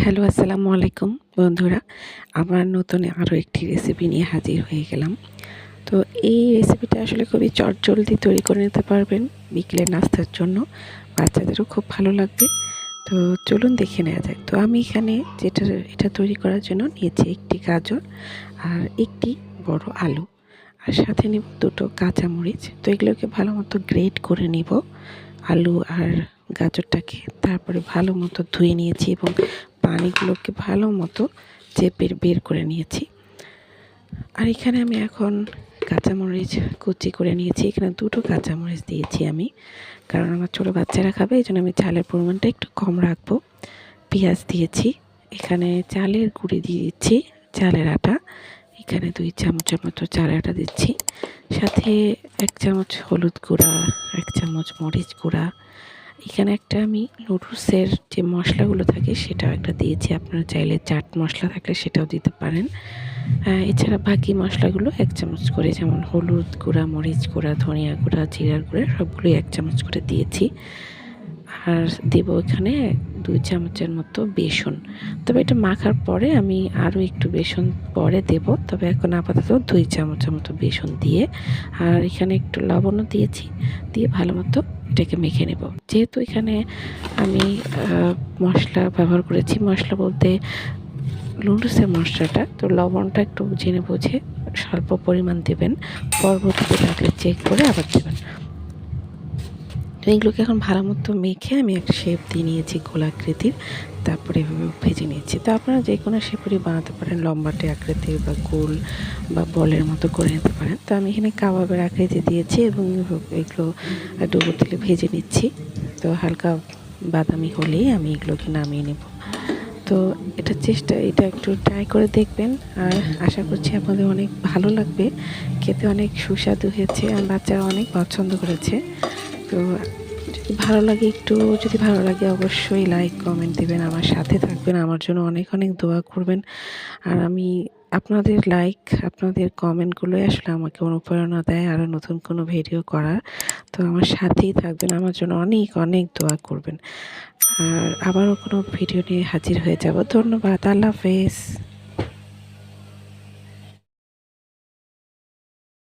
Hello, আসসালামু আলাইকুম বন্ধুরা। আমার নতুন আরও একটি রেসিপি নিয়ে হাজির হয়ে গেলাম। তো এই রেসিপিটা আসলে খুবই চটজলদি তৈরি করে নিতে পারবেন বিকেলের নাস্তার জন্য। বাচ্চাদেরও খুব ভালো লাগবে। তো চলুন দেখে নেওয়া যাক। তো আমি এখানে এটা তৈরি করার জন্য নিয়েছি একটি গাজর আর একটি বড় আলু। আর সাথে নিব ২ টো কাঁচামরিচ। তো এগুলোকে ভালোমতো গ্রেট করে নিব। আলু আর গাজরটাকে তারপরে ভালো মতো ধুয়ে নিয়েছি এবং পানিগুলোকে ভালো মতো চেপে বের করে নিয়েছি। আর এখানে আমি এখন কাঁচামরিচ কুচি করে নিয়েছি। এখানে ২ টো কাঁচামরিচ দিয়েছি আমি, কারণ আমার ছোটো বাচ্চারা খাবে, এই জন্য আমি ঝালের পরিমাণটা একটু কম রাখবো। পেঁয়াজ দিয়েছি, এখানে চালের গুঁড়ি দিয়ে দিচ্ছি, চালের আটা। এখানে ২ চামচের মতো চালের আটা দিচ্ছি, সাথে ১ চামচ হলুদ গুঁড়া, ১ চামচ মরিচ গুঁড়া। এখানে একটা আমি নুডলসের যে মশলাগুলো থাকে সেটাও একটা দিয়েছি। আপনারা চাইলে চাট মশলা থাকলে সেটাও দিতে পারেন। এছাড়া বাকি মশলাগুলো ১ চামচ করে, যেমন হলুদ গুঁড়া, মরিচ গুঁড়া, ধনিয়া গুঁড়া, জিরার গুঁড়া সবগুলোই ১ চামচ করে দিয়েছি। আর দেব এখানে ২ চামচের মতো বেসন। তবে এটা মাখার পরে আমি আরও একটু বেসন পরে দেব। তবে এখন আপাতত ২ চামচের মতো বেসন দিয়ে, আর এখানে একটু লবণও দিয়েছি, দিয়ে ভালো মতো এটাকে মেখে নেব। যেহেতু এখানে আমি মশলা ব্যবহার করেছি, মশলা বলতে নুডলসের মশলাটা, তো লবণটা একটু জেনে বুঝে স্বল্প পরিমাণ দেবেন, পরবর্তীতে লাগলে চেক করে আবার দেবেন। তো এইগুলোকে এখন ভালো মতো মেখে আমি একটা শেপ দিয়ে নিয়েছি গোলাকৃতির, তারপরে এভাবে ভেজে নিয়েছি। তো আপনারা যে কোনো শেপেরই বানাতে পারেন, লম্বাটে আকৃতির বা গোল বা বলের মতো করে নিতে পারেন। তো আমি এখানে কাবাবের আকৃতি দিয়েছি এবং এগুলো ডুবো তেলে ভেজে নিচ্ছি। তো হালকা বাদামি হলেই আমি এগুলোকে নামিয়ে নেব। তো এটা একটু ট্রাই করে দেখবেন, আর আশা করছি আপনাদের অনেক ভালো লাগবে। খেতে অনেক সুস্বাদু হয়েছে, আর বাচ্চারা অনেক পছন্দ করেছে। তো যদি ভালো লাগে অবশ্যই লাইক কমেন্ট দেবেন, আমার সাথে থাকবেন, আমার জন্য অনেক অনেক দোয়া করবেন। আর আপনাদের লাইক, আপনাদের কমেন্টগুলোই আসলে আমাকে অনুপ্রেরণা দেয় আরও নতুন কোনো ভিডিও করার। তো আমার সাথেই থাকবেন, আমার জন্য অনেক অনেক দোয়া করবেন। আর আবারও কোনো ভিডিও নিয়ে হাজির হয়ে যাব। ধন্যবাদ। আল্লাহ হাফেজ।